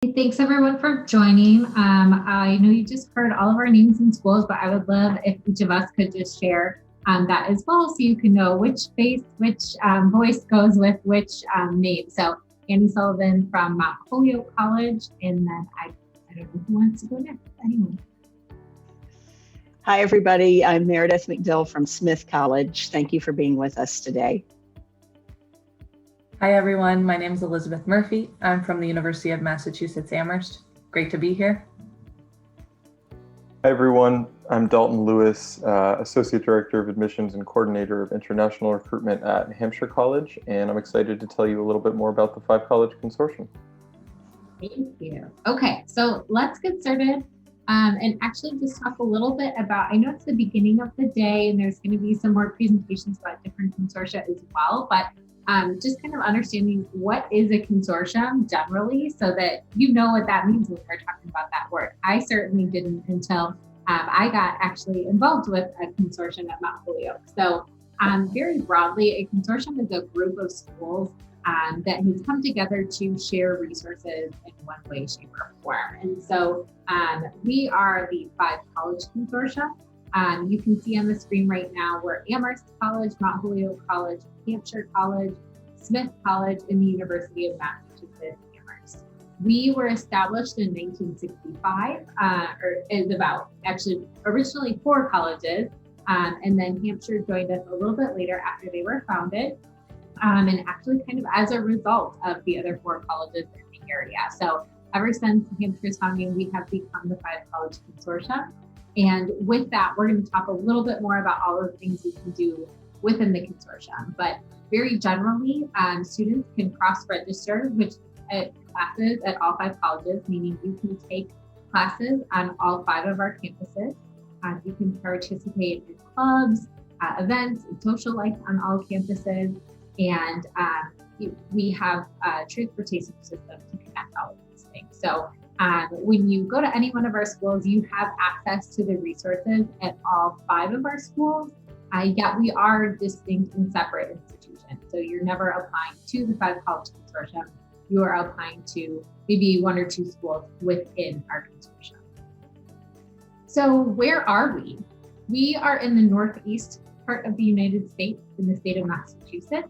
Thanks everyone for joining. I know you just heard all of our names and schools, but I would love if each of us could just share that as well, so you can know which face, which voice goes with which name. So Annie Sullivan from Holyoke College, and then I don't know who wants to go next. Anyone? Hi everybody, I'm Meredith McDill from Smith College. Thank you for being with us today. Hi everyone, my name is Elizabeth Murphy. I'm from the University of Massachusetts Amherst. Great to be here. Hi everyone, I'm Dalton Lewis, Associate Director of Admissions and Coordinator of International Recruitment at Hampshire College, and I'm excited to tell you a little bit more about the Five College Consortium. Thank you. Okay, so let's get started and actually just talk a little bit about, I know it's the beginning of the day and there's going to be some more presentations about different consortia as well, but just kind of understanding what is a consortium generally, so that you know what that means when we're talking about that word. I certainly didn't until I got actually involved with a consortium at Mount Holyoke. So very broadly, a consortium is a group of schools that has come together to share resources in one way, shape, or form. And so we are the Five College Consortium. You can see on the screen right now, we're Amherst College, Mount Holyoke College, Hampshire College, Smith College, and the University of Massachusetts Amherst. We were established in 1965, or is about actually originally 4 colleges, and then Hampshire joined us a little bit later after they were founded, and actually kind of as a result of the other 4 colleges in the area. So ever since Hampshire's founding, we have become the Five College Consortium. And with that, we're going to talk a little bit more about all of the things we can do within the consortium. But very generally, students can cross-register classes at all 5 colleges, meaning you can take classes on all 5 of our campuses. You can participate in clubs, events, and social life on all campuses. And we have a transportation system to connect all of these things. So when you go to any one of our schools, you have access to the resources at all 5 of our schools, yet we are distinct and separate institutions. So you're never applying to the Five College Consortium, you are applying to maybe 1 or 2 schools within our consortium. So where are we? We are in the northeast part of the United States, in the state of Massachusetts.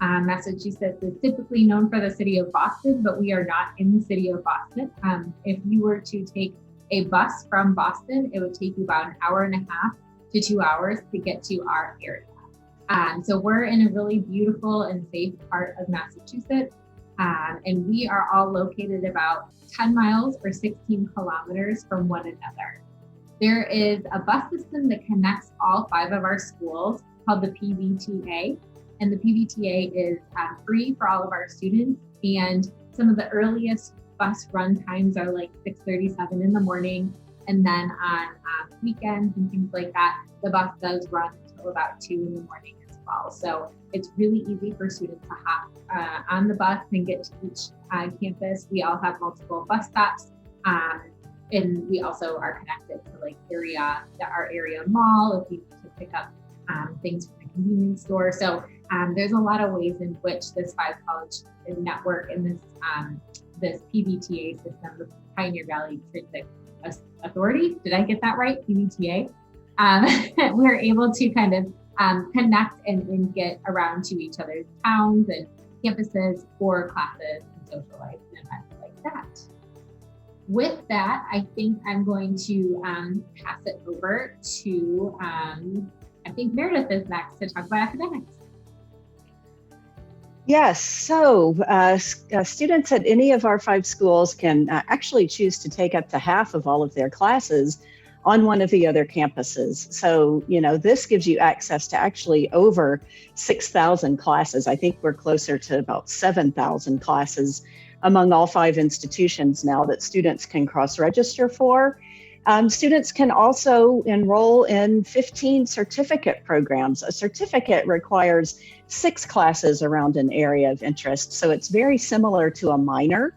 Massachusetts is typically known for the city of Boston, but we are not in the city of Boston. If you were to take a bus from Boston, it would take you about 1.5 hours to 2 hours to get to our area. So we're in a really beautiful and safe part of Massachusetts, and we are all located about 10 miles or 16 kilometers from one another. There is a bus system that connects all 5 of our schools called the PVTA. And the PVTA is free for all of our students. And some of the earliest bus run times are like 6:37 in the morning. And then on weekends and things like that, the bus does run until about 2 in the morning as well. So it's really easy for students to hop on the bus and get to each campus. We all have multiple bus stops. And we also are connected to like our area mall if you need to pick up things from the convenience store. So there's a lot of ways in which this Five College network and this PVTA system, the Pioneer Valley Transit Authority, did I get that right? PVTA. We're able to kind of connect and get around to each other's towns and campuses for classes and social life and events like that. With that, I think I'm going to pass it over to, I think Meredith is next to talk about academics. Yes, so students at any of our 5 schools can actually choose to take up to half of all of their classes on one of the other campuses. So, this gives you access to actually over 6,000 classes. I think we're closer to about 7,000 classes among all 5 institutions now that students can cross-register for. Students can also enroll in 15 certificate programs. A certificate requires 6 classes around an area of interest, so it's very similar to a minor.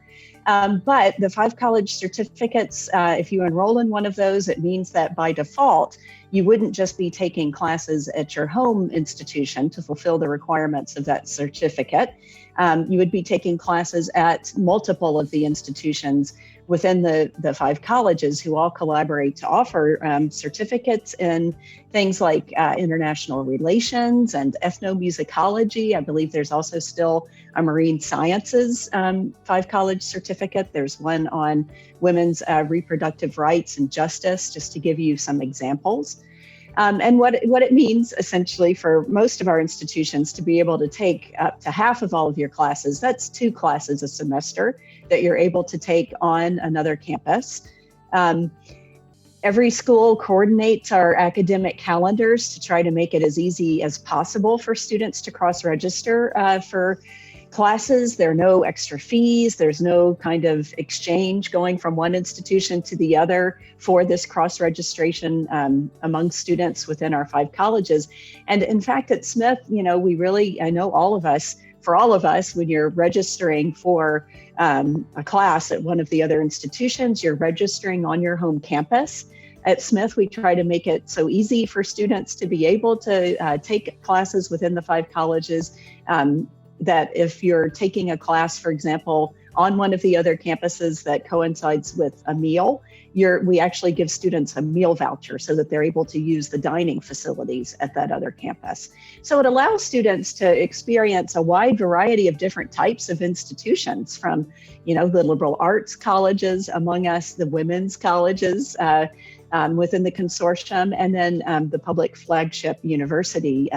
But the 5 college certificates, if you enroll in one of those, it means that by default, you wouldn't just be taking classes at your home institution to fulfill the requirements of that certificate. You would be taking classes at multiple of the institutions within the 5 colleges who all collaborate to offer certificates in things like international relations and ethnomusicology. I believe there's also still a marine sciences 5 college certificate. There's one on women's reproductive rights and justice, just to give you some examples. And what it means essentially for most of our institutions to be able to take up to half of all of your classes, that's 2 classes a semester that you're able to take on another campus. Every school coordinates our academic calendars to try to make it as easy as possible for students to cross-register for classes. There are no extra fees. There's no kind of exchange going from one institution to the other for this cross-registration among students within our 5 colleges. And in fact, at Smith, you know, I know for all of us, when you're registering for a class at one of the other institutions, you're registering on your home campus. At Smith, we try to make it so easy for students to be able to take classes within the 5 colleges, that if you're taking a class, for example, on one of the other campuses that coincides with a meal, we actually give students a meal voucher so that they're able to use the dining facilities at that other campus. So it allows students to experience a wide variety of different types of institutions, from, you know, the liberal arts colleges among us, the women's colleges within the consortium, and then the public flagship university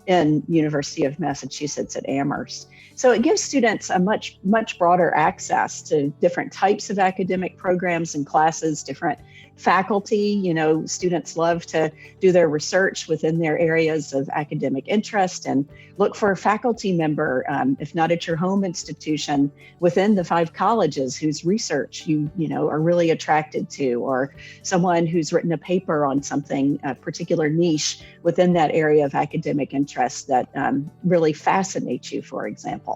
in University of Massachusetts at Amherst. So it gives students a much broader access to different types of academic programs and classes, different faculty. You know, students love to do their research within their areas of academic interest and look for a faculty member, if not at your home institution, within the 5 colleges whose research you know are really attracted to, or someone who's written a paper on something, a particular niche within that area of academic interest that really fascinates you, for example.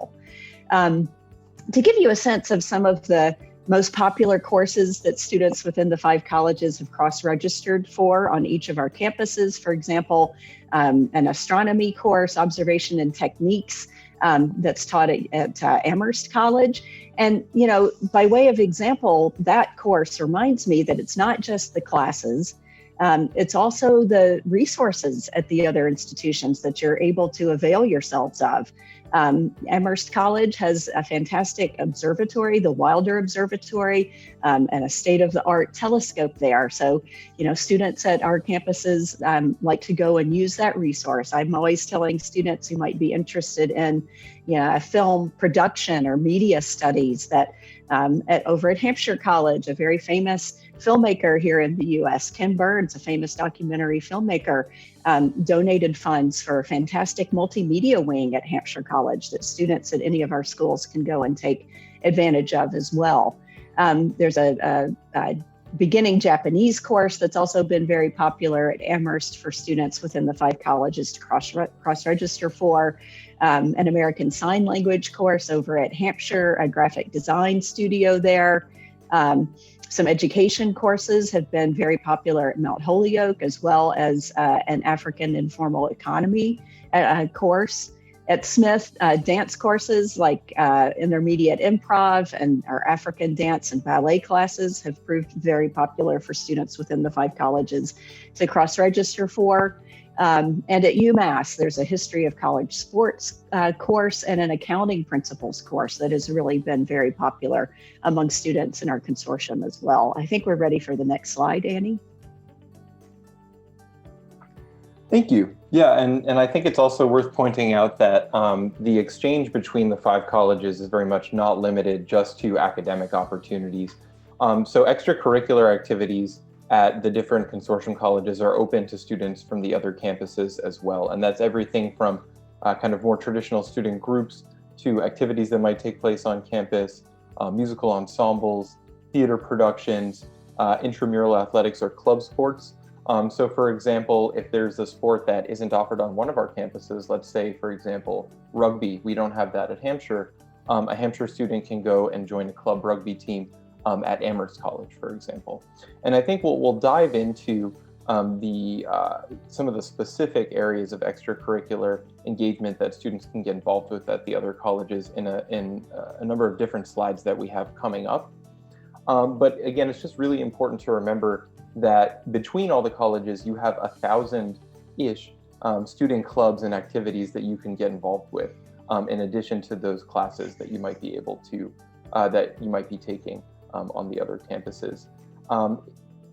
To give you a sense of some of the most popular courses that students within the 5 colleges have cross-registered for on each of our campuses, for example, an astronomy course, observation and techniques, that's taught at Amherst College. And, you know, by way of example, that course reminds me that it's not just the classes, it's also the resources at the other institutions that you're able to avail yourselves of. Amherst College has a fantastic observatory, the Wilder Observatory, and a state-of-the-art telescope there. So, you know, students at our campuses like to go and use that resource. I'm always telling students who might be interested in, you know, film production or media studies that over at Hampshire College, a very famous filmmaker here in the US, Kim Burns, a famous documentary filmmaker, donated funds for a fantastic multimedia wing at Hampshire College that students at any of our schools can go and take advantage of as well. There's a beginning Japanese course that's also been very popular at Amherst for students within the 5 colleges to cross-register for. An American Sign Language course over at Hampshire, a graphic design studio there. Some education courses have been very popular at Mount Holyoke, as well as an African informal economy course. At Smith, dance courses like intermediate improv and our African dance and ballet classes have proved very popular for students within the 5 colleges to cross-register for. And at UMass, there's a history of college sports course and an accounting principles course that has really been very popular among students in our consortium as well. I think we're ready for the next slide, Annie. Thank you. Yeah, and I think it's also worth pointing out that the exchange between the 5 colleges is very much not limited just to academic opportunities. So extracurricular activities at the different consortium colleges are open to students from the other campuses as well. And that's everything from kind of more traditional student groups to activities that might take place on campus, musical ensembles, theater productions, intramural athletics or club sports. So for example, if there's a sport that isn't offered on one of our campuses, let's say, for example, rugby, we don't have that at Hampshire, a Hampshire student can go and join a club rugby team at Amherst College, for example. And I think we'll dive into some of the specific areas of extracurricular engagement that students can get involved with at the other colleges in a number of different slides that we have coming up. But again, it's just really important to remember that between all the colleges, you have 1,000-ish student clubs and activities that you can get involved with, in addition to those classes that you might be able to, that you might be taking on the other campuses.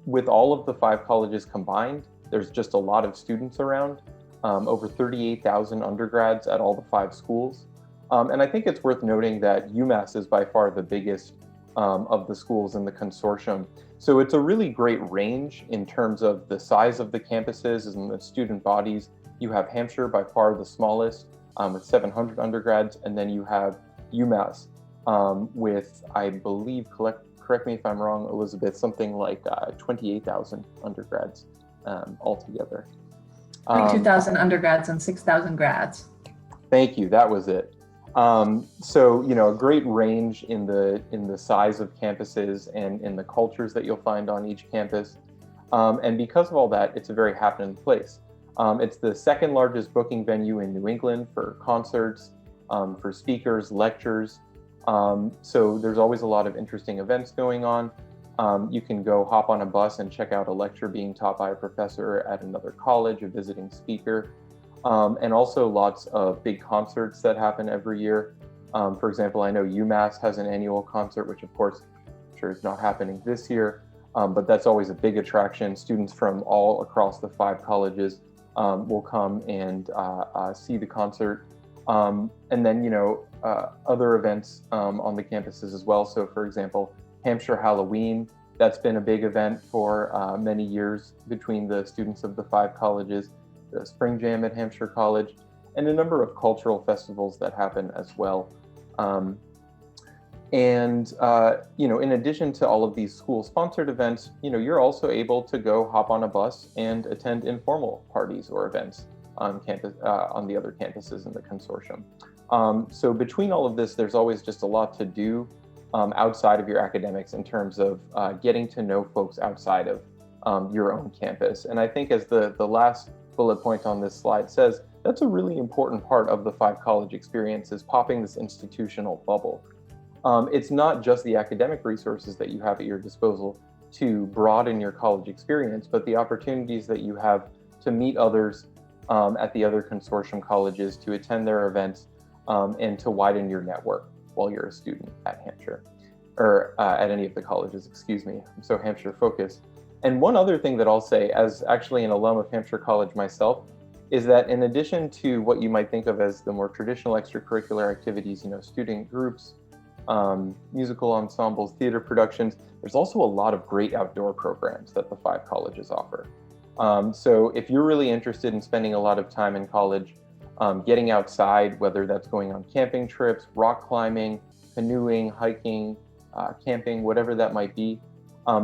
With all of the 5 colleges combined, there's just a lot of students around, over 38,000 undergrads at all the 5 schools. And I think it's worth noting that UMass is by far the biggest of the schools in the consortium. So it's a really great range in terms of the size of the campuses and the student bodies. You have Hampshire, by far the smallest, with 700 undergrads, and then you have UMass with, I believe, correct me if I'm wrong, Elizabeth, something like 28,000 undergrads altogether. 2,000 undergrads and 6,000 grads. Thank you, that was it. So, a great range in the size of campuses and in the cultures that you'll find on each campus. And because of all that, it's a very happening place. It's the 2nd largest booking venue in New England for concerts, for speakers, lectures. So there's always a lot of interesting events going on. You can go hop on a bus and check out a lecture being taught by a professor at another college, a visiting speaker. And also lots of big concerts that happen every year. For example, I know UMass has an annual concert, which of course, I'm sure is not happening this year, but that's always a big attraction. Students from all across the 5 colleges will come and see the concert. And then, other events on the campuses as well. So for example, Hampshire Halloween, that's been a big event for many years between the students of the 5 colleges. The Spring Jam at Hampshire College, and a number of cultural festivals that happen as well. In addition to all of these school-sponsored events, you're also able to go hop on a bus and attend informal parties or events on campus, on the other campuses in the consortium. So between all of this, there's always just a lot to do outside of your academics in terms of getting to know folks outside of your own campus. And I think as the last bullet point on this slide says, that's a really important part of the 5 college experience, is popping this institutional bubble. It's not just the academic resources that you have at your disposal to broaden your college experience, but the opportunities that you have to meet others at the other consortium colleges, to attend their events, and to widen your network while you're a student at Hampshire, or at any of the colleges, excuse me. I'm so Hampshire focused. And one other thing that I'll say, as actually an alum of Hampshire College myself, is that in addition to what you might think of as the more traditional extracurricular activities, student groups, musical ensembles, theater productions, there's also a lot of great outdoor programs that the 5 colleges offer. So if you're really interested in spending a lot of time in college, getting outside, whether that's going on camping trips, rock climbing, canoeing, hiking, camping, whatever that might be,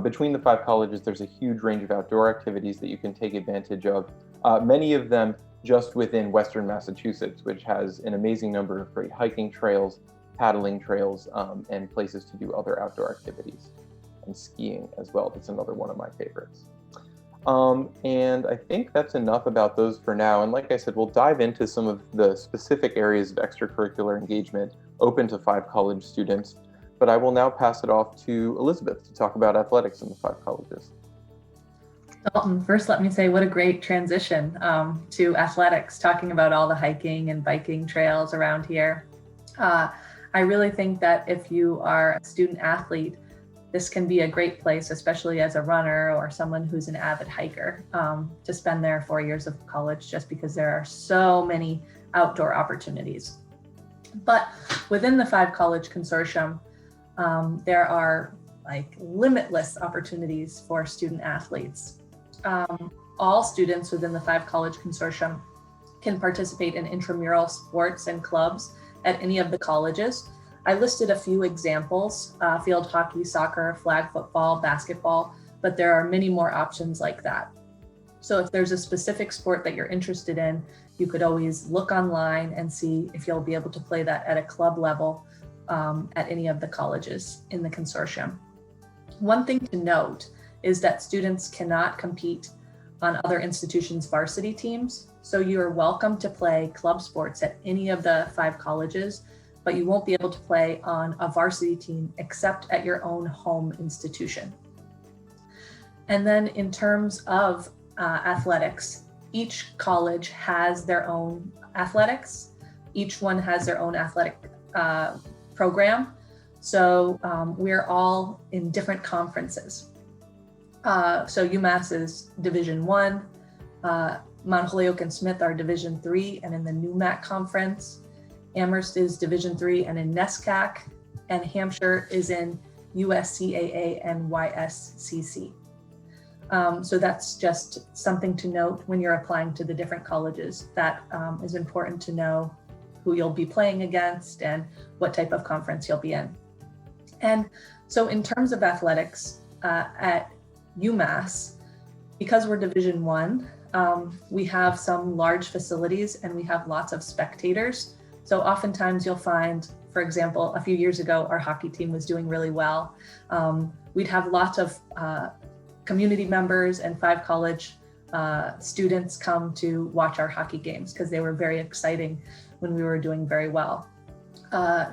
between the 5 colleges, there's a huge range of outdoor activities that you can take advantage of, many of them just within Western Massachusetts, which has an amazing number of great hiking trails, paddling trails, and places to do other outdoor activities, and skiing as well. That's another one of my favorites. And I think that's enough about those for now. And like I said, we'll dive into some of the specific areas of extracurricular engagement open to 5 college students. But I will now pass it off to Elizabeth to talk about athletics in the 5 colleges. Dalton, first let me say what a great transition to athletics, talking about all the hiking and biking trails around here. I really think that if you are a student athlete, this can be a great place, especially as a runner or someone who's an avid hiker, to spend their 4 years of college, just because there are so many outdoor opportunities. But within the 5 College Consortium, there are limitless opportunities for student athletes. All students within the 5 College Consortium can participate in intramural sports and clubs at any of the colleges. I listed a few examples, field hockey, soccer, flag football, basketball, but there are many more options like that. So if there's a specific sport that you're interested in, you could always look online and see if you'll be able to play that at a club level at any of the colleges in the consortium. One thing to note is that students cannot compete on other institutions' varsity teams. So you're welcome to play club sports at any of the 5 colleges, but you won't be able to play on a varsity team except at your own home institution. And then in terms of athletics, each college has their own athletics. Each one has their own athletic program. So we're all in different conferences. So UMass is Division I, Mount Holyoke and Smith are Division III and in the NUMAC conference. Amherst is Division III and in NESCAC, and Hampshire is in USCAA and YSCC. So that's just something to note when you're applying to the different colleges. That is important to know who you'll be playing against and what type of conference you'll be in. And so in terms of athletics at UMass, because we're Division I, we have some large facilities and we have lots of spectators. So oftentimes you'll find, for example, a few years ago, our hockey team was doing really well. We'd have lots of community members and 5 college students come to watch our hockey games because they were very exciting when we were doing very well.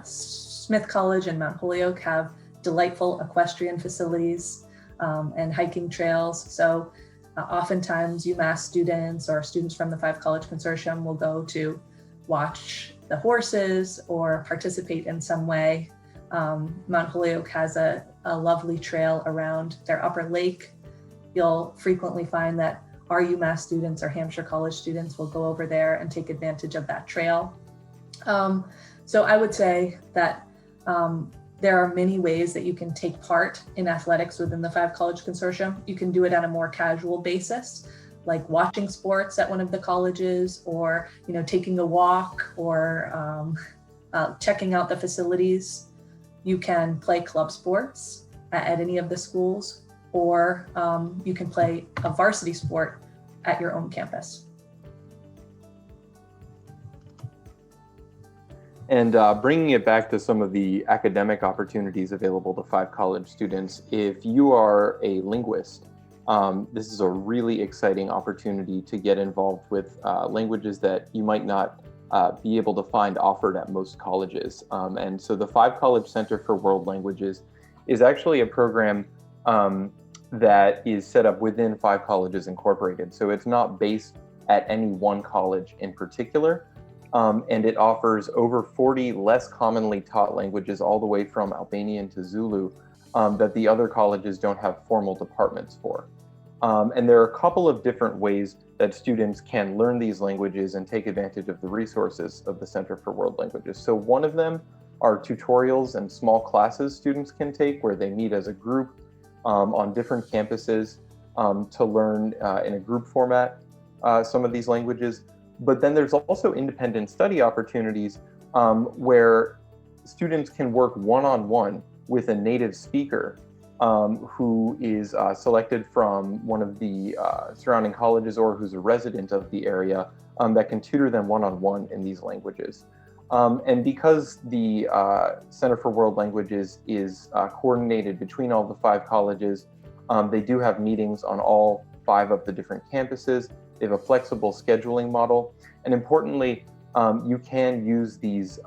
Smith College and Mount Holyoke have delightful equestrian facilities and hiking trails. So oftentimes UMass students or students from the 5 College Consortium will go to watch the horses or participate in some way. Mount Holyoke has a lovely trail around their upper lake. You'll frequently find that our UMass students or Hampshire College students will go over there and take advantage of that trail. So I would say that there are many ways that you can take part in athletics within the 5 College Consortium. You can do it on a more casual basis, like watching sports at one of the colleges, or taking a walk, or checking out the facilities. You can play club sports at any of the schools, or you can play a varsity sport at your own campus. And bringing it back to some of the academic opportunities available to 5 college students, if you are a linguist, this is a really exciting opportunity to get involved with languages that you might not be able to find offered at most colleges. And so the 5 College Center for World Languages is actually a program that is set up within 5 Colleges Incorporated. So it's not based at any one college in particular. And it offers over 40 less commonly taught languages, all the way from Albanian to Zulu, that the other colleges don't have formal departments for. And there are a couple of different ways that students can learn these languages and take advantage of the resources of the Center for World Languages. So one of them are tutorials and small classes students can take where they meet as a group on different campuses to learn in a group format some of these languages. But then there's also independent study opportunities where students can work one-on-one with a native speaker who is selected from one of the surrounding colleges or who's a resident of the area that can tutor them one-on-one in these languages. And because the Center for World Languages is coordinated between all the 5 colleges, they do have meetings on all 5 of the different campuses. They have a flexible scheduling model. And importantly, you can use these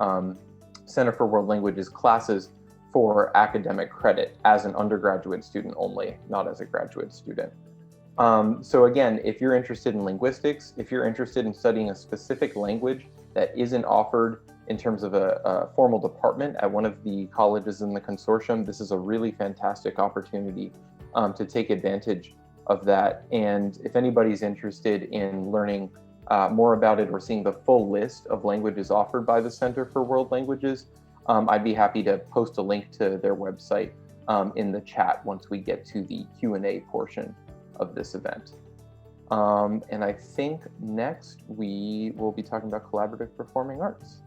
Center for World Languages classes for academic credit as an undergraduate student only, not as a graduate student. So again, if you're interested in linguistics, if you're interested in studying a specific language that isn't offered in terms of a formal department at one of the colleges in the consortium, this is a really fantastic opportunity to take advantage of that. And if anybody's interested in learning more about it or seeing the full list of languages offered by the Center for World Languages, I'd be happy to post a link to their website in the chat once we get to the Q&A portion of this event. And I think next we will be talking about collaborative performing arts.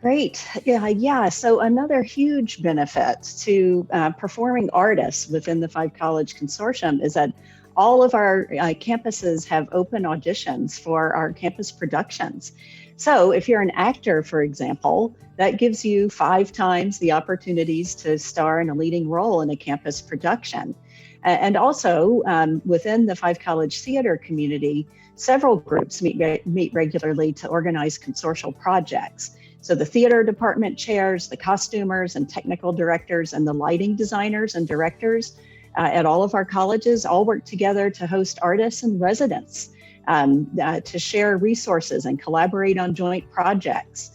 Great. Yeah. So another huge benefit to performing artists within the 5 College Consortium is that all of our campuses have open auditions for our campus productions. So if you're an actor, for example, that gives you 5 times the opportunities to star in a leading role in a campus production. And also within the Five College theater community, several groups meet regularly to organize consortial projects. So the theater department chairs, the costumers and technical directors, and the lighting designers and directors at all of our colleges all work together to host artists and residents, to share resources and collaborate on joint projects.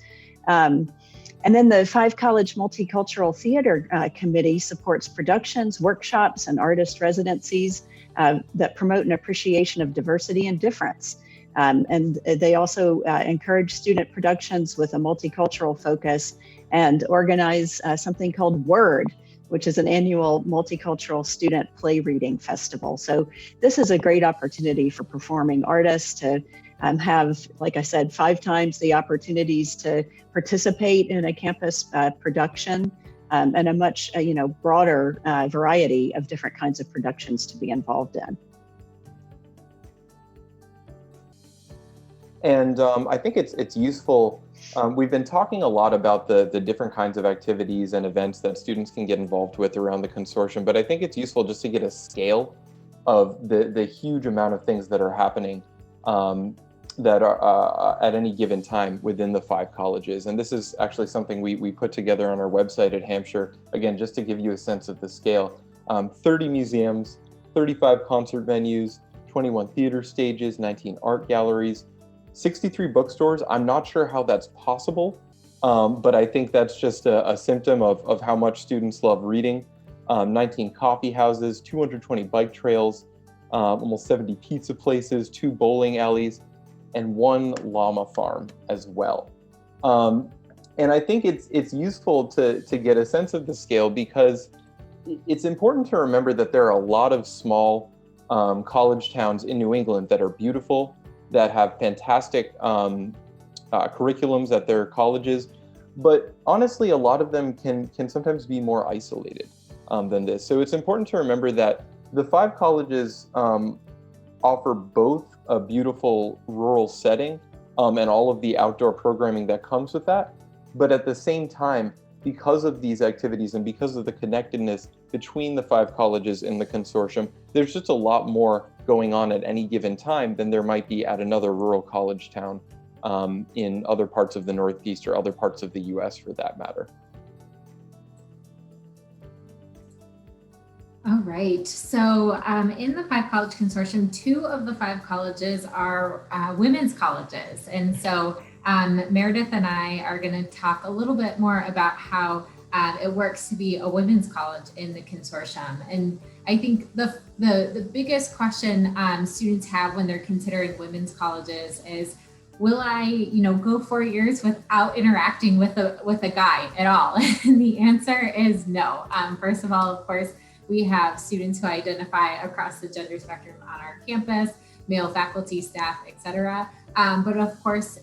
And then the Five College Multicultural Theater Committee supports productions, workshops, and artist residencies that promote an appreciation of diversity and difference. And they also encourage student productions with a multicultural focus and organize something called WORD, which is an annual multicultural student play reading festival. So this is a great opportunity for performing artists to have, like I said, 5 times the opportunities to participate in a campus production, and a much broader variety of different kinds of productions to be involved in. And I think it's useful. We've been talking a lot about the different kinds of activities and events that students can get involved with around the consortium, but I think it's useful just to get a scale of the huge amount of things that are happening that are at any given time within the 5 colleges. And this is actually something we put together on our website at Hampshire, again, just to give you a sense of the scale. 30 museums, 35 concert venues, 21 theater stages, 19 art galleries, 63 bookstores. I'm not sure how that's possible, but I think that's just a symptom of how much students love reading. 19 coffee houses, 220 bike trails, almost 70 pizza places, 2 bowling alleys, and 1 llama farm as well. And I think it's useful to get a sense of the scale, because it's important to remember that there are a lot of small college towns in New England that are beautiful, that have fantastic curriculums at their colleges, but honestly, a lot of them can sometimes be more isolated than this. So it's important to remember that the 5 colleges offer both a beautiful rural setting and all of the outdoor programming that comes with that, but at the same time, because of these activities and because of the connectedness between the 5 colleges in the consortium, there's just a lot more going on at any given time than there might be at another rural college town in other parts of the Northeast or other parts of the US for that matter. All right, so in the Five College Consortium, 2 of the 5 colleges are women's colleges. And so Meredith and I are going to talk a little bit more about how it works to be a women's college in the consortium. And I think the biggest question students have when they're considering women's colleges is, will I, go 4 years without interacting with a guy at all? And the answer is no. First of all, of course, we have students who identify across the gender spectrum on our campus, male faculty, staff, etc. But of course,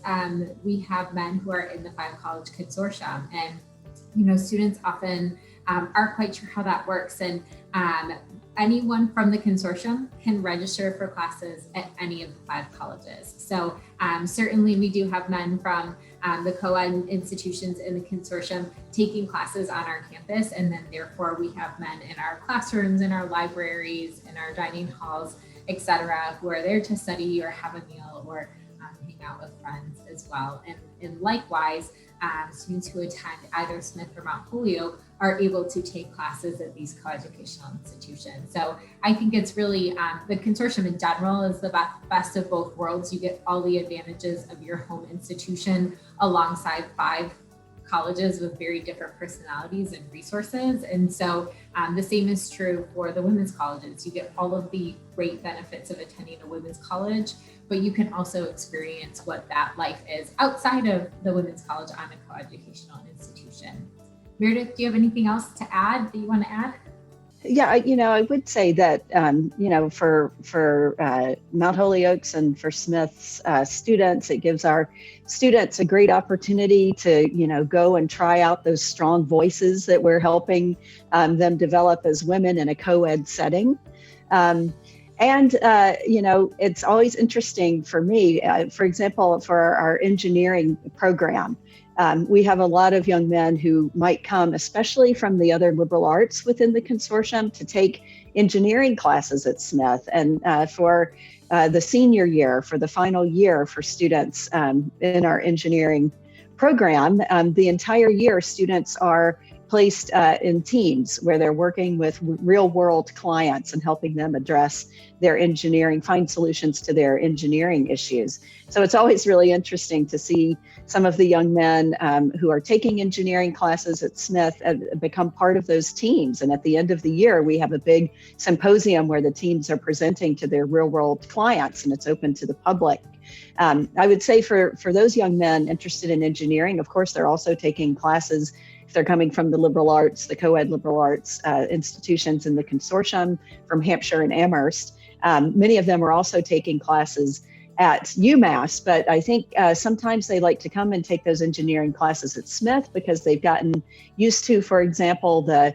we have men who are in the Five College Consortium, and students often aren't quite sure how that works. And anyone from the consortium can register for classes at any of the 5 colleges. So certainly we do have men from the co-ed institutions in the consortium taking classes on our campus, and then therefore we have men in our classrooms, in our libraries, in our dining halls, etc., who are there to study or have a meal or hang out with friends as well. And likewise, students who attend either Smith or Mount Holyoke are able to take classes at these coeducational institutions. So I think it's really, the consortium in general is the best of both worlds. You get all the advantages of your home institution alongside 5 colleges with very different personalities and resources. And so the same is true for the women's colleges. You get all of the great benefits of attending a women's college, but you can also experience what that life is outside of the women's college on a coeducational institution. Meredith, do you have anything else to add that you want to add? Yeah, I would say that, for Mount Holyoke's and for Smith's students, it gives our students a great opportunity to, go and try out those strong voices that we're helping them develop as women in a co-ed setting. And, it's always interesting for me, for example, for our engineering program. We have a lot of young men who might come, especially from the other liberal arts within the consortium, to take engineering classes at Smith. And for the senior year, for the final year for students in our engineering program, the entire year students are placed in teams where they're working with real world clients and helping them address their engineering, find solutions to their engineering issues. So it's always really interesting to see some of the young men who are taking engineering classes at Smith become part of those teams. And at the end of the year, we have a big symposium where the teams are presenting to their real world clients, and it's open to the public. I would say for those young men interested in engineering, of course, they're also taking classes. If they're coming from the liberal arts, the co-ed liberal arts institutions in the consortium from Hampshire and Amherst, many of them are also taking classes at UMass, but I think sometimes they like to come and take those engineering classes at Smith because they've gotten used to, for example, the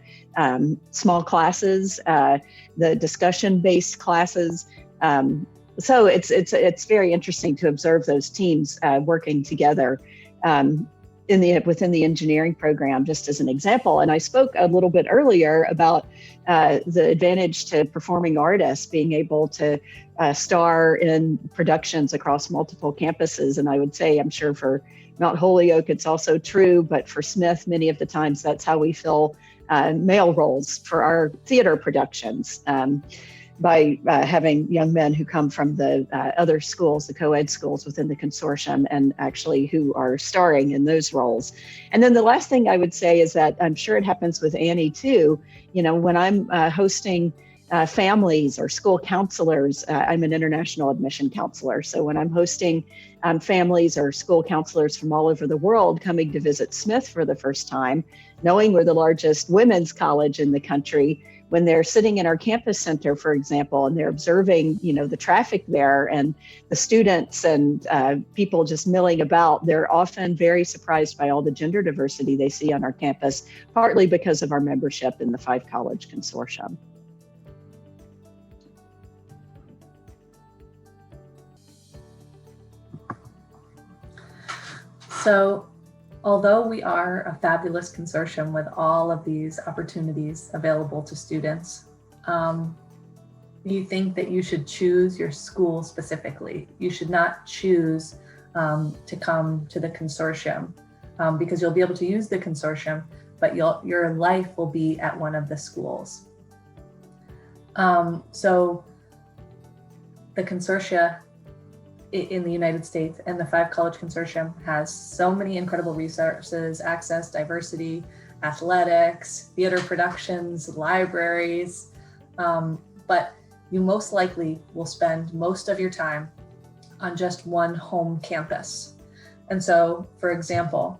small classes, the discussion-based classes. So it's very interesting to observe those teams working together within the engineering program, just as an example. And I spoke a little bit earlier about the advantage to performing artists being able to star in productions across multiple campuses. And I would say, I'm sure for Mount Holyoke, it's also true, but for Smith, many of the times that's how we fill male roles for our theater productions. By having young men who come from the other schools, the co-ed schools within the consortium, and actually who are starring in those roles. And then the last thing I would say is that I'm sure it happens with Annie too. When I'm hosting families or school counselors, I'm an international admission counselor. So when I'm hosting families or school counselors from all over the world coming to visit Smith for the first time, knowing we're the largest women's college in the country, when they're sitting in our campus center, for example, and they're observing, the traffic there and the students and people just milling about, they're often very surprised by all the gender diversity they see on our campus, partly because of our membership in the Five College Consortium. So, although we are a fabulous consortium with all of these opportunities available to students, you think that you should choose your school specifically. You should not choose to come to the consortium because you'll be able to use the consortium, but your life will be at one of the schools. So the consortia in the United States and the Five College Consortium has so many incredible resources: access, diversity, athletics, theater productions, libraries, but you most likely will spend most of your time on just one home campus. And so, for example,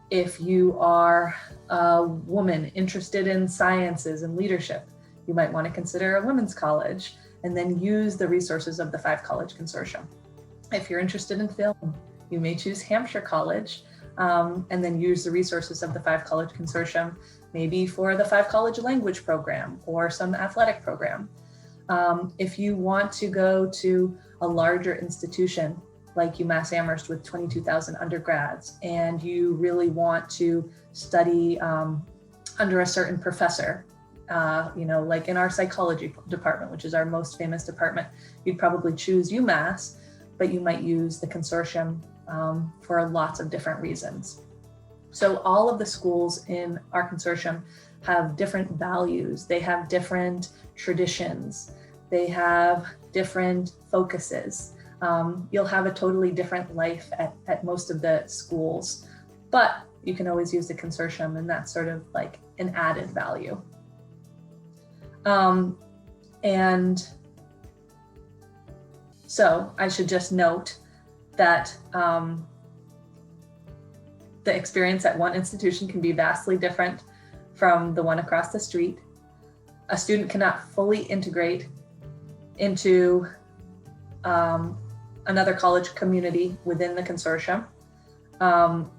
if you are a woman interested in sciences and leadership, you might want to consider a women's college and then use the resources of the Five College Consortium. If you're interested in film, you may choose Hampshire College and then use the resources of the Five College Consortium, maybe for the Five College language program or some athletic program. If you want to go to a larger institution like UMass Amherst with 22,000 undergrads, and you really want to study under a certain professor, like in our psychology department, which is our most famous department, you'd probably choose UMass, but you might use the consortium for lots of different reasons. So all of the schools in our consortium have different values. They have different traditions. They have different focuses. You'll have a totally different life at most of the schools, but you can always use the consortium, and that's sort of like an added value. And so I should just note that the experience at one institution can be vastly different from the one across the street. A student cannot fully integrate into another college community within the consortium.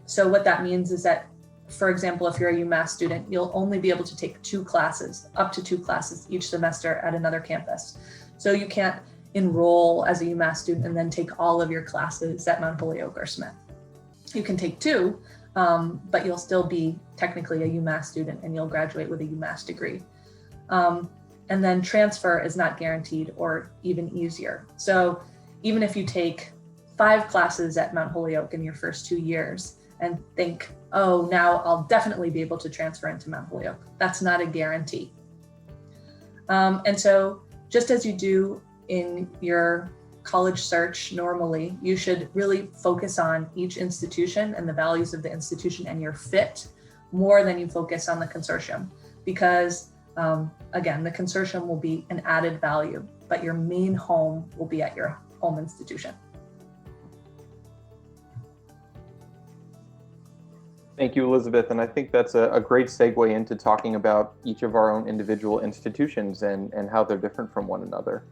So what that means is that, for example, if you're a UMass student, you'll only be able to take up to two classes each semester at another campus. So you can't enroll as a UMass student and then take all of your classes at Mount Holyoke or Smith. You can take 2, but you'll still be technically a UMass student and you'll graduate with a UMass degree. And then transfer is not guaranteed or even easier. So even if you take 5 classes at Mount Holyoke in your first 2 years and think, oh, now I'll definitely be able to transfer into Mount Holyoke, that's not a guarantee. And so just as you do in your college search normally, you should really focus on each institution and the values of the institution and your fit more than you focus on the consortium, because again, the consortium will be an added value, but your main home will be at your home institution. Thank you, Elizabeth. And I think that's a great segue into talking about each of our own individual institutions and how they're different from one another.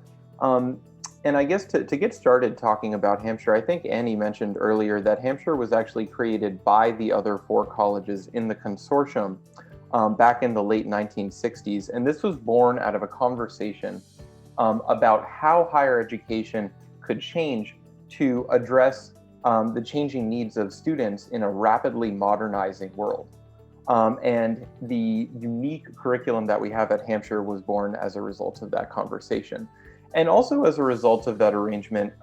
And I guess to get started talking about Hampshire, I think Annie mentioned earlier that Hampshire was actually created by the other 4 colleges in the consortium back in the late 1960s. And this was born out of a conversation about how higher education could change to address the changing needs of students in a rapidly modernizing world. And the unique curriculum that we have at Hampshire was born as a result of that conversation. And also as a result of that arrangement,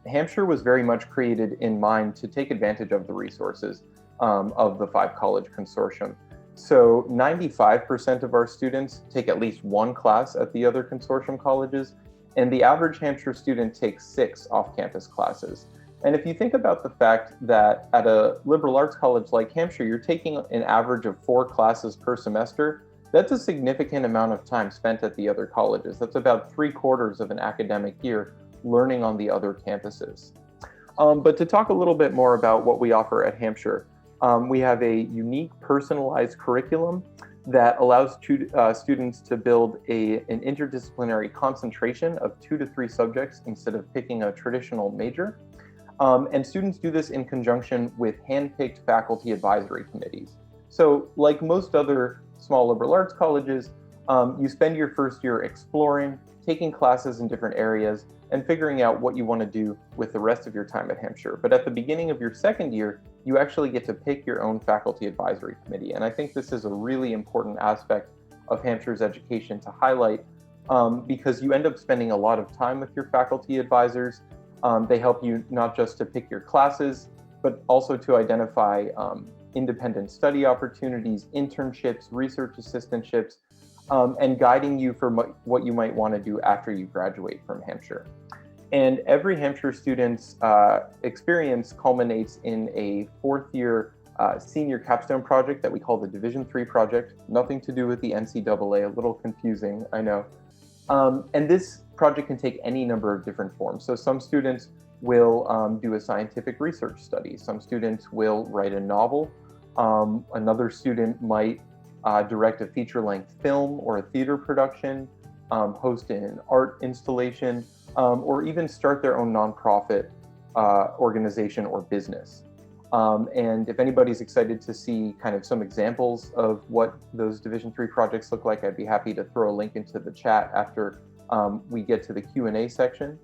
Hampshire was very much created in mind to take advantage of the resources of the Five College Consortium. So 95% of our students take at least 1 class at the other consortium colleges, and the average Hampshire student takes 6 off-campus classes. And if you think about the fact that at a liberal arts college like Hampshire, you're taking an average of 4 classes per semester, that's a significant amount of time spent at the other colleges. That's about 3/4 of an academic year learning on the other campuses. But to talk a little bit more about what we offer at Hampshire, we have a unique personalized curriculum that allows students to build an interdisciplinary concentration of 2 to 3 subjects instead of picking a traditional major. And students do this in conjunction with hand-picked faculty advisory committees. So like most other small liberal arts colleges, you spend your first year exploring, taking classes in different areas, and figuring out what you want to do with the rest of your time at Hampshire. But at the beginning of your second year, you actually get to pick your own faculty advisory committee. And I think this is a really important aspect of Hampshire's education to highlight because you end up spending a lot of time with your faculty advisors. They help you not just to pick your classes, but also to identify independent study opportunities, internships, research assistantships, and guiding you for what you might want to do after you graduate from Hampshire. And every Hampshire student's experience culminates in a 4th-year senior capstone project that we call the Division III project. Nothing to do with the NCAA, a little confusing, I know. And this project can take any number of different forms. So some students will do a scientific research study. Some students will write a novel. Another student might direct a feature-length film or a theater production, host an art installation, or even start their own nonprofit organization or business. And if anybody's excited to see kind of some examples of what those Division III projects look like, I'd be happy to throw a link into the chat after we get to the Q&A section.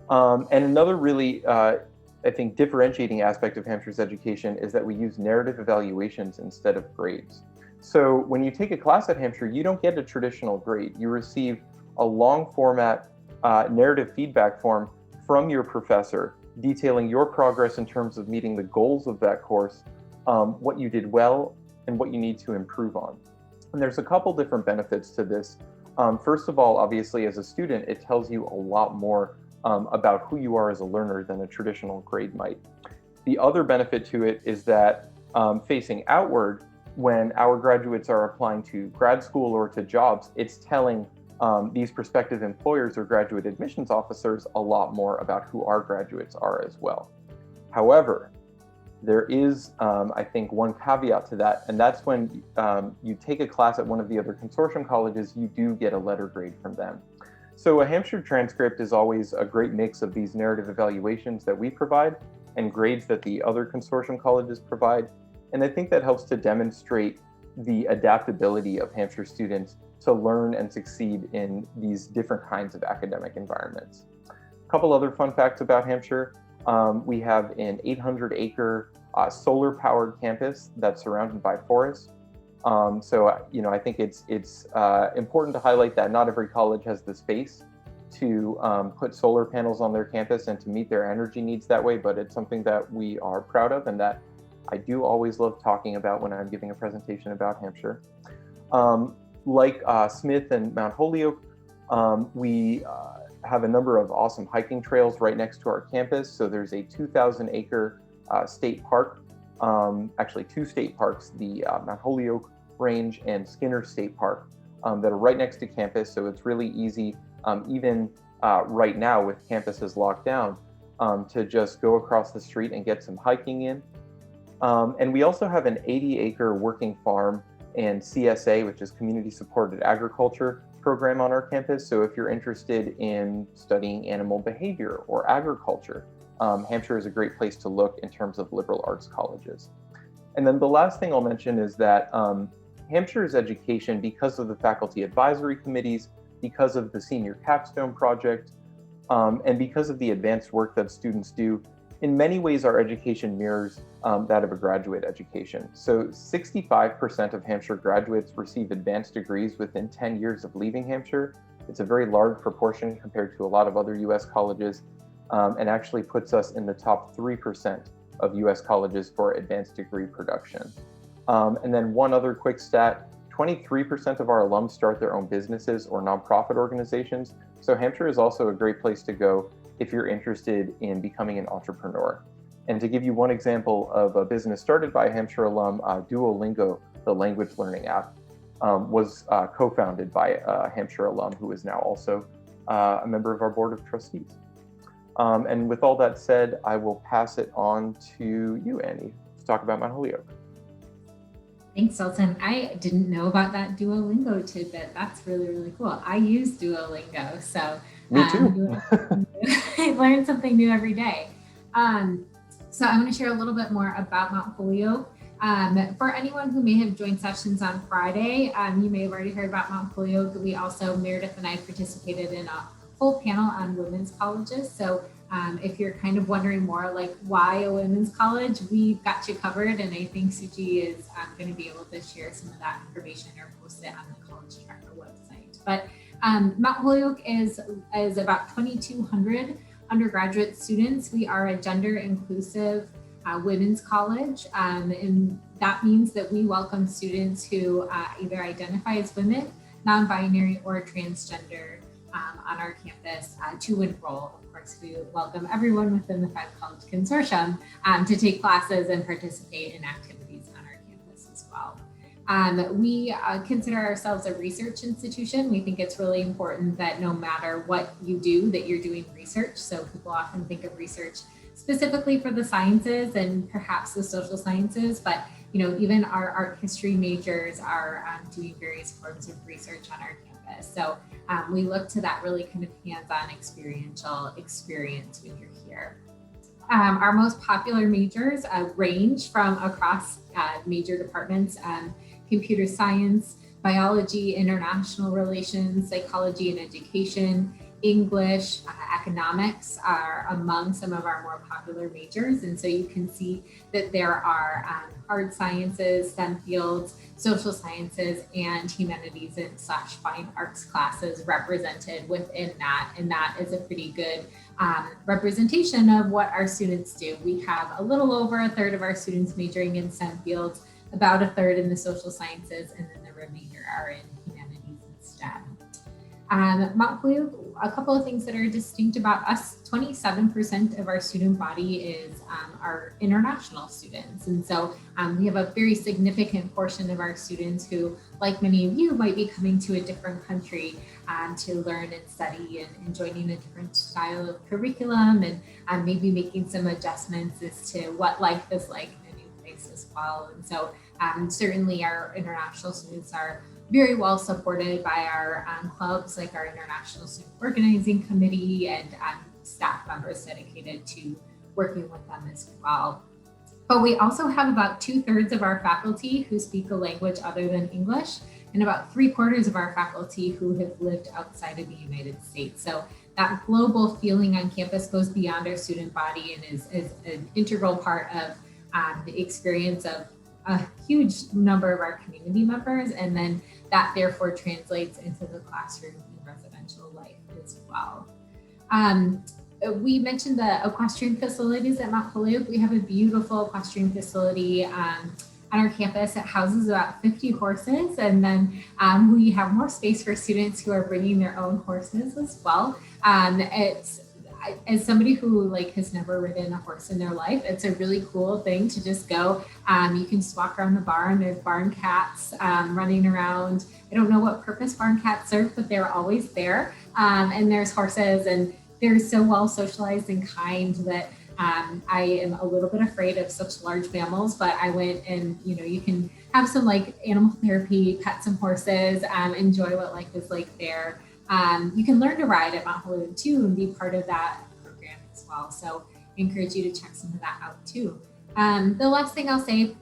And another really, I think, differentiating aspect of Hampshire's education is that we use narrative evaluations instead of grades. So when you take a class at Hampshire, you don't get a traditional grade. You receive a long format narrative feedback form from your professor detailing your progress in terms of meeting the goals of that course, what you did well, and what you need to improve on. And there's a couple different benefits to this. First of all, obviously, as a student, it tells you a lot more about who you are as a learner than a traditional grade might. The other benefit to it is that facing outward, when our graduates are applying to grad school or to jobs, it's telling these prospective employers or graduate admissions officers a lot more about who our graduates are as well. However, there is, I think, one caveat to that, and that's when you take a class at one of the other consortium colleges, you do get a letter grade from them. So a Hampshire transcript is always a great mix of these narrative evaluations that we provide and grades that the other consortium colleges provide. And I think that helps to demonstrate the adaptability of Hampshire students to learn and succeed in these different kinds of academic environments. A couple other fun facts about Hampshire. We have an 800-acre solar-powered campus that's surrounded by forests. I think it's important to highlight that not every college has the space to put solar panels on their campus and to meet their energy needs that way, but it's something that we are proud of and that I do always love talking about when I'm giving a presentation about Hampshire. Like Smith and Mount Holyoke, we have a number of awesome hiking trails right next to our campus. So there's a 2,000-acre state park, actually 2 state parks, the Mount Holyoke Range and Skinner State Park, that are right next to campus. So it's really easy, even right now with campuses locked down, to just go across the street and get some hiking in. And we also have an 80-acre working farm and CSA, which is Community Supported Agriculture program on our campus. So if you're interested in studying animal behavior or agriculture, Hampshire is a great place to look in terms of liberal arts colleges. And then the last thing I'll mention is that Hampshire's education, because of the faculty advisory committees, because of the senior capstone project, and because of the advanced work that students do, in many ways our education mirrors that of a graduate education. So 65% of Hampshire graduates receive advanced degrees within 10 years of leaving Hampshire. It's a very large proportion compared to a lot of other US colleges, and actually puts us in the top 3% of US colleges for advanced degree production. And then one other quick stat, 23% of our alums start their own businesses or nonprofit organizations. So Hampshire is also a great place to go if you're interested in becoming an entrepreneur. And to give you one example of a business started by a Hampshire alum, Duolingo, the language learning app, was co-founded by a Hampshire alum who is now also a member of our board of trustees. And with all that said, I will pass it on to you, Annie, to talk about Mount Holyoke. Thanks, Dalton. I didn't know about that Duolingo tidbit. That's really, really cool. I use Duolingo, so me too. I learn something new every day. So I'm going to share a little bit more about Mount Holyoke. For anyone who may have joined sessions on Friday, you may have already heard about Mount Holyoke. We also, Meredith and I, participated in a whole panel on women's colleges. So if you're kind of wondering more like why a women's college, we've got you covered. And I think Suji is going to be able to share some of that information or post it on the CollegeTrackr website. But Mount Holyoke is about 2,200 undergraduate students. We are a gender inclusive women's college, and that means that we welcome students who either identify as women, non-binary, or transgender on our campus to enroll. Of course, we welcome everyone within the Five College Consortium to take classes and participate in activities on our campus as well. We consider ourselves a research institution. We think it's really important that no matter what you do, that you're doing research. So people often think of research specifically for the sciences and perhaps the social sciences, but even our art history majors are doing various forms of research on our campus. So we look to that really kind of hands-on experiential experience when you're here. Our most popular majors range from across major departments, computer science, biology, international relations, psychology and education, English, economics are among some of our more popular majors. And so you can see that there are hard sciences, STEM fields, social sciences, and humanities and / fine arts classes represented within that. And that is a pretty good representation of what our students do. We have a little over a third of our students majoring in STEM fields, about a third in the social sciences, and then the remainder are in humanities and STEM. Mount Holyoke, a couple of things that are distinct about us, 27% of our student body is our international students. And so we have a very significant portion of our students who, like many of you, might be coming to a different country to learn and study and joining a different style of curriculum and maybe making some adjustments as to what life is like in a new place as well. And so certainly our international students are very well supported by our clubs, like our International Student Organizing Committee, and staff members dedicated to working with them as well. But we also have about 2/3 of our faculty who speak a language other than English, and about 3/4 of our faculty who have lived outside of the United States. So that global feeling on campus goes beyond our student body and is an integral part of the experience of a huge number of our community members. And then that therefore translates into the classroom and residential life as well. We mentioned the equestrian facilities at Mount Holyoke. We have a beautiful equestrian facility on our campus. It houses about 50 horses, and then we have more space for students who are bringing their own horses as well. As somebody who has never ridden a horse in their life, it's a really cool thing to just go. You can just walk around the barn. There's barn cats running around. I don't know what purpose barn cats serve, but they're always there. And there's horses, and they're so well socialized and kind that I am a little bit afraid of such large mammals, but I went and, you can have some animal therapy, pet some horses, enjoy what life is like there. You can learn to ride at Mount Holyoke too and be part of that program as well. So I encourage you to check some of that out too. The last thing I'll say,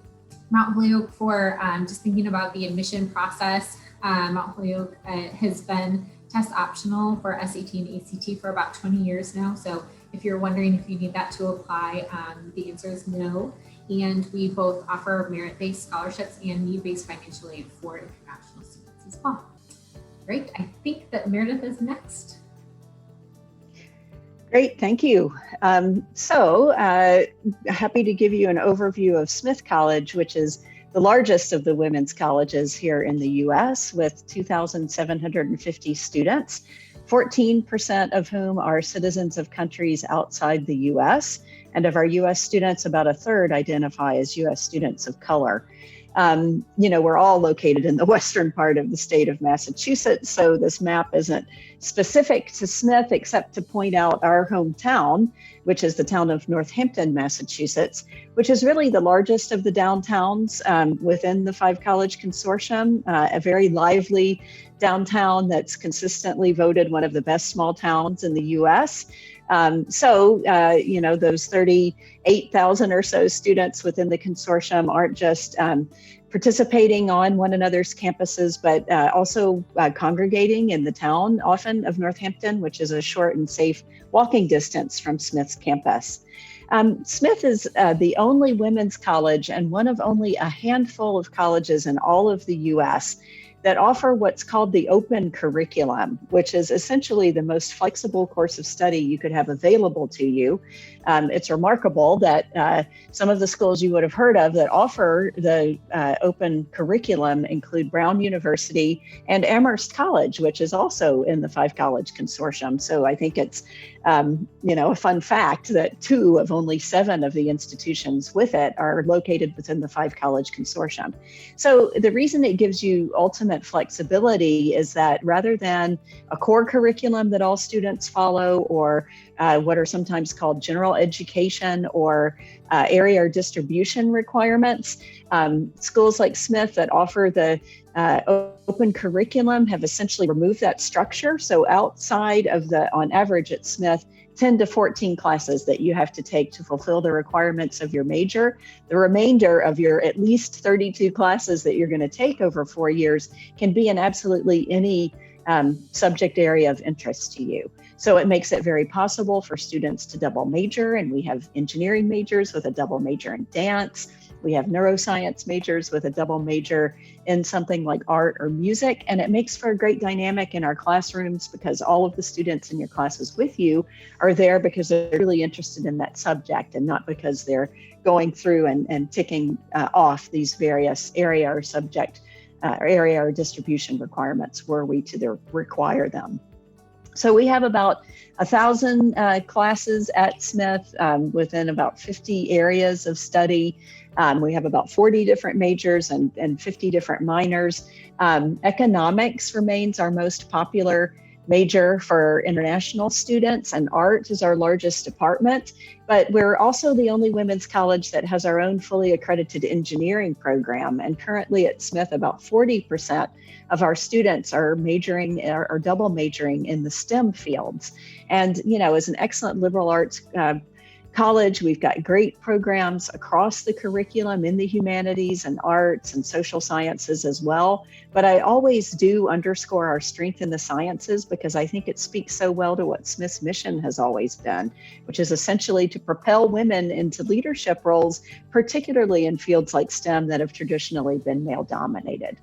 Mount Holyoke, for just thinking about the admission process, Mount Holyoke has been test optional for SAT and ACT for about 20 years now. So if you're wondering if you need that to apply, the answer is no. And we both offer merit-based scholarships and need-based financial aid for international students as well. Great, I think that Meredith is next. Great, thank you. Happy to give you an overview of Smith College, which is the largest of the women's colleges here in the US, with 2,750 students, 14% of whom are citizens of countries outside the US. And of our US students, about a third identify as US students of color. We're all located in the western part of the state of Massachusetts, so this map isn't specific to Smith except to point out our hometown, which is the town of Northampton, Massachusetts, which is really the largest of the downtowns within the Five College Consortium, a very lively downtown that's consistently voted one of the best small towns in the US. Those 38,000 or so students within the consortium aren't just participating on one another's campuses, but also congregating in the town, often of Northampton, which is a short and safe walking distance from Smith's campus. Smith is the only women's college and one of only a handful of colleges in all of the US that offer what's called the open curriculum, which is essentially the most flexible course of study you could have available to you. It's remarkable that some of the schools you would have heard of that offer the open curriculum include Brown University and Amherst College, which is also in the Five College Consortium. So I think it's a fun fact that 2 of only 7 of the institutions with it are located within the Five College Consortium. So the reason it gives you ultimate flexibility is that rather than a core curriculum that all students follow, or what are sometimes called general education or area or distribution requirements, schools like Smith that offer the open curriculum have essentially removed that structure. So outside of on average at Smith, 10 to 14 classes that you have to take to fulfill the requirements of your major. The remainder of your at least 32 classes that you're going to take over 4 years can be in absolutely any subject area of interest to you. So it makes it very possible for students to double major, and we have engineering majors with a double major in dance. We have neuroscience majors with a double major in something like art or music, and it makes for a great dynamic in our classrooms because all of the students in your classes with you are there because they're really interested in that subject and not because they're going through and ticking off these various area or subject area or distribution requirements were we to require them. So we have about 1,000 classes at Smith within about 50 areas of study. We have about 40 different majors and 50 different minors. Economics remains our most popular major for international students, and art is our largest department. But we're also the only women's college that has our own fully accredited engineering program. And currently at Smith, about 40% of our students are majoring or double majoring in the STEM fields. And, as an excellent liberal arts college, we've got great programs across the curriculum in the humanities and arts and social sciences as well. But I always do underscore our strength in the sciences because I think it speaks so well to what Smith's mission has always been, which is essentially to propel women into leadership roles, particularly in fields like STEM that have traditionally been male dominated.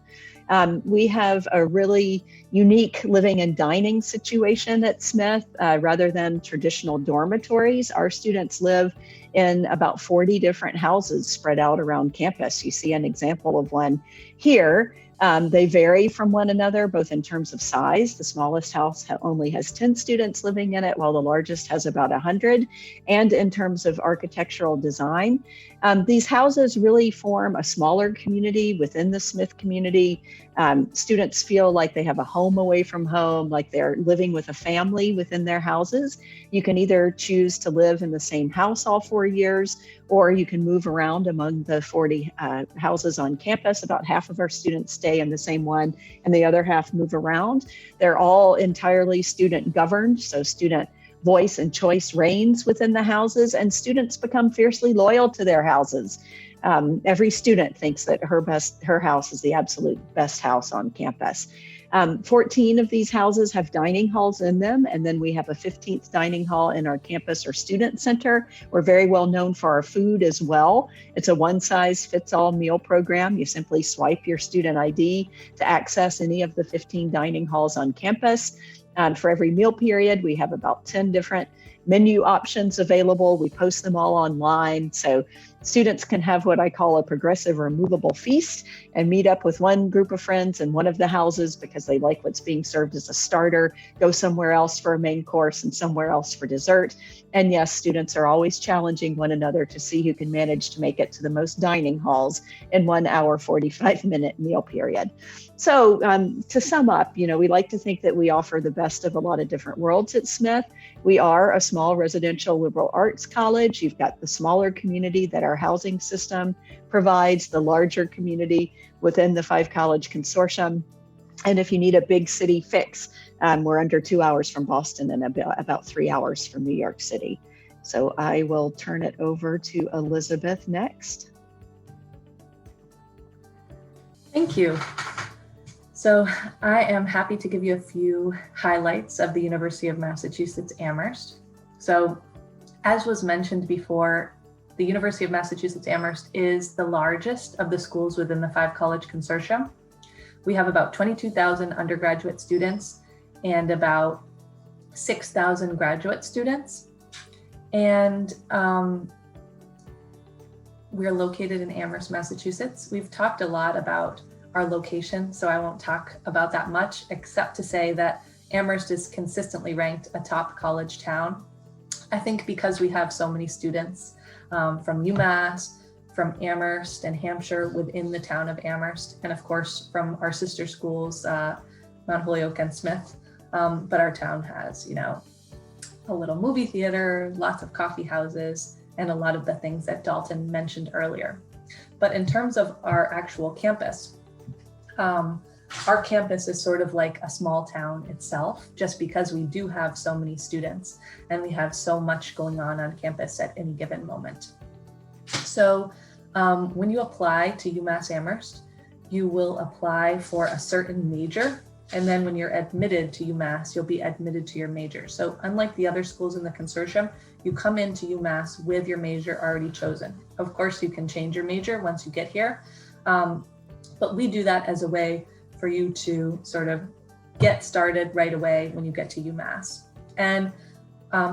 We have a really unique living and dining situation at Smith. Rather than traditional dormitories, our students live in about 40 different houses spread out around campus. You see an example of one here. They vary from one another, both in terms of size. The smallest house only has 10 students living in it, while the largest has about 100, and in terms of architectural design. These houses really form a smaller community within the Smith community. Students feel like they have a home away from home, like they're living with a family within their houses. You can either choose to live in the same house all 4 years, or you can move around among the 40 houses on campus. About half of our students stay in the same one, and the other half move around. They're all entirely student governed, so student voice and choice reigns within the houses, and students become fiercely loyal to their houses. Every student thinks that her house is the absolute best house on campus. 14 of these houses have dining halls in them, and then we have a 15th dining hall in our campus or student center. We're very well known for our food as well. It's a one-size-fits-all meal program. You simply swipe your student ID to access any of the 15 dining halls on campus. For every meal period, we have about 10 different menu options available. We post them all online, so students can have what I call a progressive or movable feast and meet up with one group of friends in one of the houses because they like what's being served as a starter, go somewhere else for a main course and somewhere else for dessert. And yes, students are always challenging one another to see who can manage to make it to the most dining halls in 1 hour, 45-minute meal period. So to sum up, we like to think that we offer the best of a lot of different worlds at Smith. We are a small residential liberal arts college. You've got the smaller community that our housing system provides, the larger community within the Five College Consortium. And if you need a big city fix, we're under 2 hours from Boston and about 3 hours from New York City. So I will turn it over to Elizabeth next. Thank you. So I am happy to give you a few highlights of the University of Massachusetts Amherst. So as was mentioned before, the University of Massachusetts Amherst is the largest of the schools within the Five College Consortium. We have about 22,000 undergraduate students and about 6,000 graduate students. And we're located in Amherst, Massachusetts. We've talked a lot about our location, so I won't talk about that much, except to say that Amherst is consistently ranked a top college town. I think because we have so many students from UMass, from Amherst and Hampshire within the town of Amherst, and of course from our sister schools, Mount Holyoke and Smith. But our town has, a little movie theater, lots of coffee houses, and a lot of the things that Dalton mentioned earlier. But in terms of our actual campus, our campus is sort of like a small town itself, just because we do have so many students and we have so much going on campus at any given moment. So when you apply to UMass Amherst, you will apply for a certain major. And then when you're admitted to UMass, you'll be admitted to your major. So unlike the other schools in the consortium, you come into UMass with your major already chosen. Of course, you can change your major once you get here. But we do that as a way for you to sort of get started right away when you get to UMass. And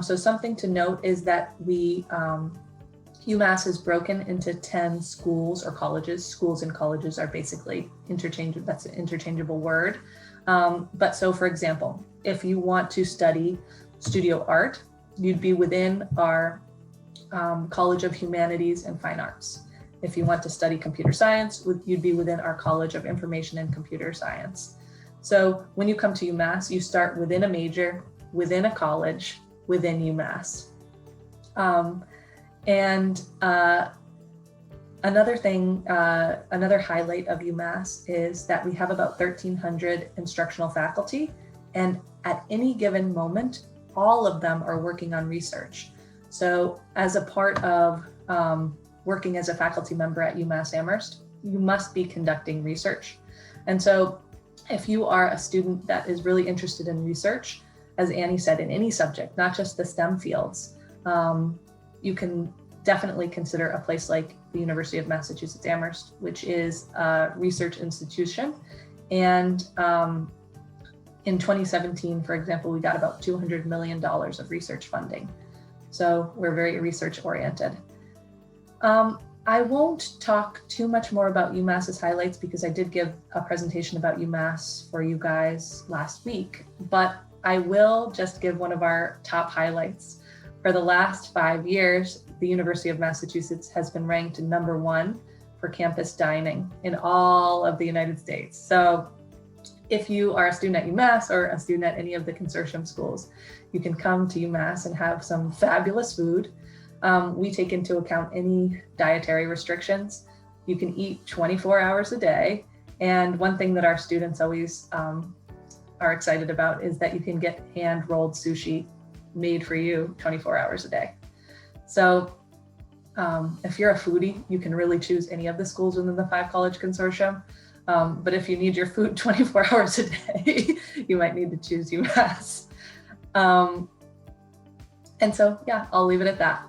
so something to note is that UMass is broken into 10 schools or colleges. Schools and colleges are basically interchangeable. That's an interchangeable word. But so for example, if you want to study studio art, you'd be within our College of Humanities and Fine Arts. If you want to study computer science, you'd be within our College of Information and Computer Science. So when you come to UMass, you start within a major, within a college, within UMass. Another thing, another highlight of UMass is that we have about 1,300 instructional faculty, and at any given moment, all of them are working on research. So as a part of working as a faculty member at UMass Amherst, you must be conducting research. And so if you are a student that is really interested in research, as Annie said, in any subject, not just the STEM fields, you can definitely consider a place like the University of Massachusetts Amherst, which is a research institution. And in 2017, for example, we got about $200 million of research funding. So we're very research oriented. I won't talk too much more about UMass's highlights because I did give a presentation about UMass for you guys last week, but I will just give one of our top highlights. For the last 5 years, the University of Massachusetts has been ranked #1 for campus dining in all of the United States. So if you are a student at UMass or a student at any of the consortium schools, you can come to UMass and have some fabulous food. We take into account any dietary restrictions. You can eat 24 hours a day. And one thing that our students always are excited about is that you can get hand-rolled sushi made for you 24 hours a day. So if you're a foodie, you can really choose any of the schools within the Five College Consortium. But if you need your food 24 hours a day, you might need to choose UMass. And so, yeah, I'll leave it at that.